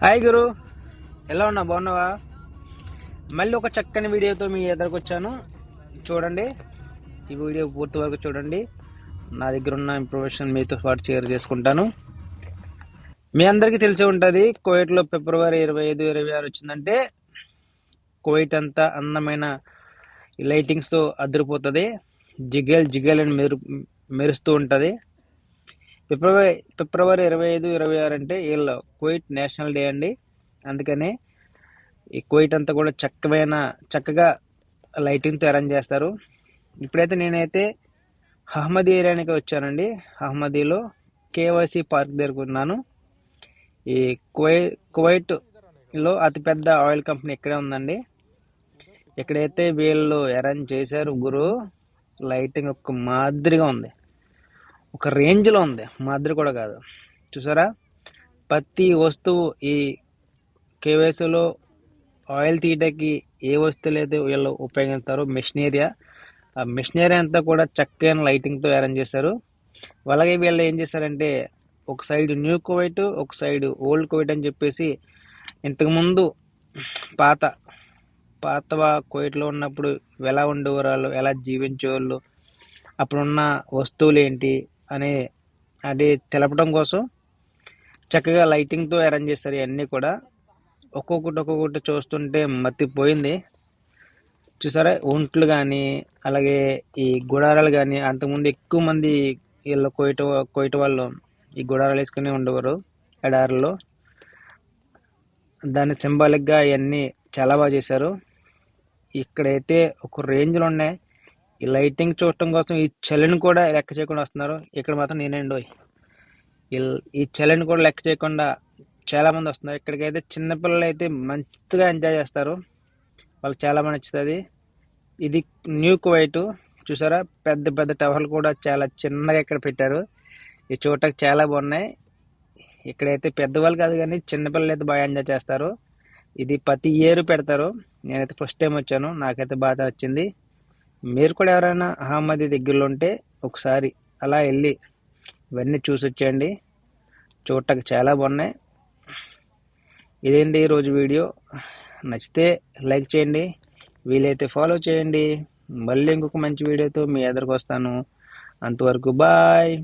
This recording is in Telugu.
హాయ్ గురు, ఎలా ఉన్నా? బాగున్నావా? మళ్ళీ ఒక చక్కని వీడియోతో మీ ఎదురుకు వచ్చాను. చూడండి, ఈ వీడియో పూర్తి వరకు చూడండి. నా దగ్గర ఉన్న ఇన్ఫర్మేషన్ మీతో పాటు షేర్ చేసుకుంటాను. మీ అందరికీ తెలిసి ఉంటుంది, కువైట్లో ఫిబ్రవరి 25, 26 వచ్చిందంటే కువైట్ అంతా అందమైన లైటింగ్స్తో అదిరిపోతుంది. జిగేల్ జిగేల్ అని మెరుస్తూ ఉంటుంది. ఫిబ్రవరి 25, 26 అంటే వీళ్ళ కువైట్ నేషనల్ డే అండి. అందుకని ఈ కువైట్ అంతా కూడా చక్కగా లైటింగ్తో అరేంజ్ చేస్తారు. ఇప్పుడైతే నేనైతే అహ్మదీ ఏరియానికి వచ్చానండి. అహ్మదీలో కేవైసీ పార్క్ దగ్గరకు ఉన్నాను. ఈ కువైట్లో అతిపెద్ద ఆయిల్ కంపెనీ ఇక్కడే ఉందండి. ఇక్కడైతే వీళ్ళు అరేంజ్ చేశారు గురు. లైటింగ్ ఒక మాదిరిగా ఉంది, ఒక రేంజ్లో ఉంది, మాదిరి కూడా కాదు. చూసారా, ప్రతి వస్తువు ఈ కేవైసీలో ఆయిల్ తీయడానికి ఏ వస్తువులు అయితే వీళ్ళు ఉపయోగిస్తారు, మిషనరీయా, ఆ మిషనరీ అంతా కూడా చక్కగా లైటింగ్తో అరేంజ్ చేశారు. అలాగే వీళ్ళు ఏం చేశారంటే, ఒక సైడ్ న్యూ కువైట్, ఒక సైడ్ ఓల్డ్ కువైట్ అని చెప్పేసి, ఇంతకుముందు పాత కువైట్లో ఉన్నప్పుడు ఎలా ఉండేవారు, ఎలా జీవించేవాళ్ళు, అప్పుడున్న వస్తువులు ఏంటి అది తెలపడం కోసం చక్కగా లైటింగ్తో అరేంజ్ చేస్తారు. ఇవన్నీ కూడా ఒక్కొక్కటి చూస్తుంటే మత్తిపోయింది. చూసారా, ఒంట్లు కానీ అలాగే ఈ గుడారాలు కానీ, అంతకుముందు ఎక్కువ మంది వీళ్ళు కోయిట వాళ్ళు ఈ గుడారాలు వేసుకుని ఉండేవారు ఎడారులో. దాని సింబాలిక్గా ఇవన్నీ చాలా బాగా చేశారు. ఇక్కడైతే ఒక రేంజ్లో ఉన్నాయి. ఈ లైటింగ్ చూడటం కోసం ఈ చలిని కూడా లెక్క చేయకుండా వస్తున్నారు. ఇక్కడ మాత్రం నేనండి, ఈ చలిని కూడా లెక్క చేయకుండా చాలా మంది వస్తున్నారు. ఇక్కడికైతే చిన్నపిల్లలు అయితే మంచిగా ఎంజాయ్ చేస్తారు, వాళ్ళకి చాలా బాగా నచ్చుతుంది. ఇది న్యూ కువైట్. చూసారా, పెద్ద పెద్ద టవర్లు కూడా చాలా చిన్నగా ఇక్కడ పెట్టారు. ఈ చూడటానికి చాలా బాగున్నాయి. ఇక్కడైతే పెద్దవాళ్ళు కాదు కానీ చిన్నపిల్లలు అయితే బాగా ఎంజాయ్ చేస్తారు. ఇది ప్రతి ఇయర్ పెడతారు. నేనైతే ఫస్ట్ టైం వచ్చాను, నాకైతే బాగా నచ్చింది. మీరు కూడా ఎవరైనా అహ్మదీ దగ్గరలో ఉంటే ఒకసారి అలా వెళ్ళి ఇవన్నీ చూసి వచ్చేయండి, చూడటానికి చాలా బాగున్నాయి. ఇదేంటి ఈరోజు వీడియో. నచ్చితే లైక్ చేయండి, వీలైతే ఫాలో చేయండి. మళ్ళీ ఇంకొక మంచి వీడియోతో మీ ఎదురుకు వస్తాను. అంతవరకు బాయ్.